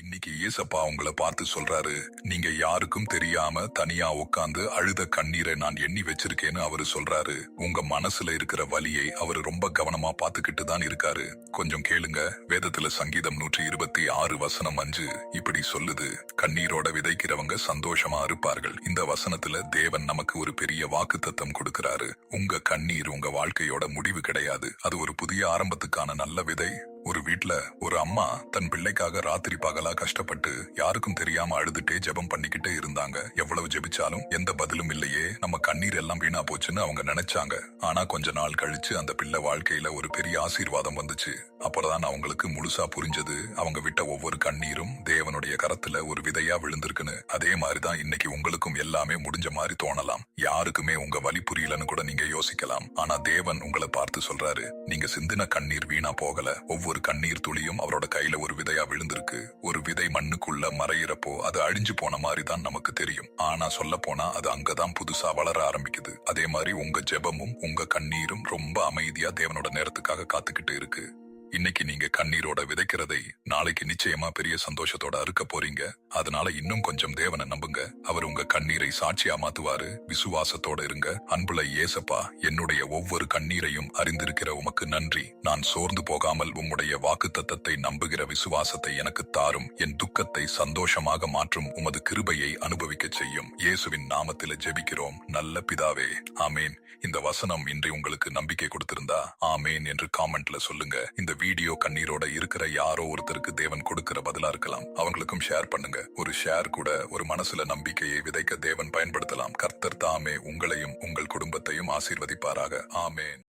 இன்னைக்கு ஏசப்பா உங்களை பார்த்து சொல்றாரு, நீங்க யாருக்கும் தெரியாம தனியா உட்கார்ந்து அழுத கண்ணீரை நான் எண்ணி வச்சிருக்கேன்னு அவரு சொல்றாரு. உங்க மனசுல இருக்கிற வலியை அவரு ரொம்ப கவனமா பார்த்துக்கிட்டு தான் இருக்காரு. கொஞ்சம் கேளுங்க. வேதத்துல சங்கீதம் 126:5 இப்படி சொல்லுது, கண்ணீரோட விதைக்கிறவங்க சந்தோஷமா இருப்பார்கள். இந்த வசனத்துல தேவன் நமக்கு ஒரு பெரிய வாக்குத்தத்தம் கொடுக்கிறாரு. உங்க கண்ணீர் உங்க வாழ்க்கையோட முடிவு கிடையாது. அது ஒரு புதிய ஆரம்பத்துக்கான நல்ல விதை. ஒரு வீட்ல ஒரு அம்மா தன் பிள்ளைக்காக ராத்திரி பகலா கஷ்டப்பட்டு யாருக்கும் தெரியாம அழுதுட்டே ஜெபம் பண்ணிக்கிட்டே இருந்தாங்க. எவ்வளவு ஜெபிச்சாலும் எந்த பதிலும் இல்லையே, நம்ம கண்ணீர் எல்லாம் வீணா போச்சுன்னு அவங்க நினைச்சாங்க. ஆனா கொஞ்ச நாள் கழிச்சு அந்த பிள்ளை வாழ்க்கையில ஒரு பெரிய ஆசீர்வாதம் வந்துச்சு. அப்பதான் அவங்களுக்கு முழுசா புரிஞ்சது, அவங்க விட்ட ஒவ்வொரு கண்ணீரும் தேவனுடைய கரத்துல ஒரு விதையா விழுந்திருக்குன்னு. அதே மாதிரிதான் இன்னைக்கு உங்களுக்கும் எல்லாமே முடிஞ்ச மாதிரி தோணலாம். யாருக்குமே உங்க வலி புரியலன்னு கூட நீங்க யோசிக்கலாம். ஆனா தேவன் உங்களை பார்த்து சொல்றாரு, நீங்க சிந்தின கண்ணீர் வீணா போகல. ஒவ்வொரு கண்ணீர் துளியும் அவரோட கையில ஒரு விதையா விழுந்திருக்கு. ஒரு விதை மண்ணுக்குள்ள மறையிறப்போ அது அழிஞ்சு போன மாதிரி தான் நமக்கு தெரியும். ஆனா சொல்ல போனா அது அங்கதான் புதுசா வளர ஆரம்பிக்குது. அதே மாதிரி உங்க ஜெபமும் உங்க கண்ணீரும் ரொம்ப அமைதியா தேவனோட நேரத்துக்காக காத்துக்கிட்டு இருக்கு. இன்னைக்கு நீங்க கண்ணீரோட விதைக்கிறதை நாளைக்கு நிச்சயமா பெரிய சந்தோஷத்தோட அறுக்க போறீங்க. அதனால இன்னும் கொஞ்சம் தேவனை நம்புங்க. அவர் உங்க கண்ணீரை சாட்சியா மாத்துவாரு. விசுவாசத்தோட இருங்க. அன்புள்ள ஏசப்பா, என்னுடைய ஒவ்வொரு கண்ணீரையும் அறிந்திருக்கிற உமக்கு நன்றி. நான் சோர்ந்து போகாமல் உம்முடைய வாக்குத்தத்தத்தை நம்புகிற விசுவாசத்தை எனக்கு தாரும். என் துக்கத்தை சந்தோஷமாக மாற்றும் உமது கிருபையை அனுபவிக்க செய்யும். இயேசுவின் நாமத்தில ஜெபிக்கிறோம் நல்ல பிதாவே, ஆமேன். இந்த வசனம் இன்று உங்களுக்கு நம்பிக்கை கொடுத்திருந்தா ஆமேன் என்று காமெண்ட்ல சொல்லுங்க. இந்த வீடியோ கண்ணீரோட இருக்கிற யாரோ ஒருத்தருக்கு தேவன் கொடுக்கிற பதிலா இருக்கலாம். அவங்களுக்கும் ஷேர் பண்ணுங்க. ஒரு ஷேர் கூட ஒரு மனசுல நம்பிக்கையை விதைக்க தேவன் பயன்படுத்தலாம். கர்த்தர் தாமே உங்களையும் உங்கள் குடும்பத்தையும் ஆசீர்வதிப்பாராக. ஆமேன்.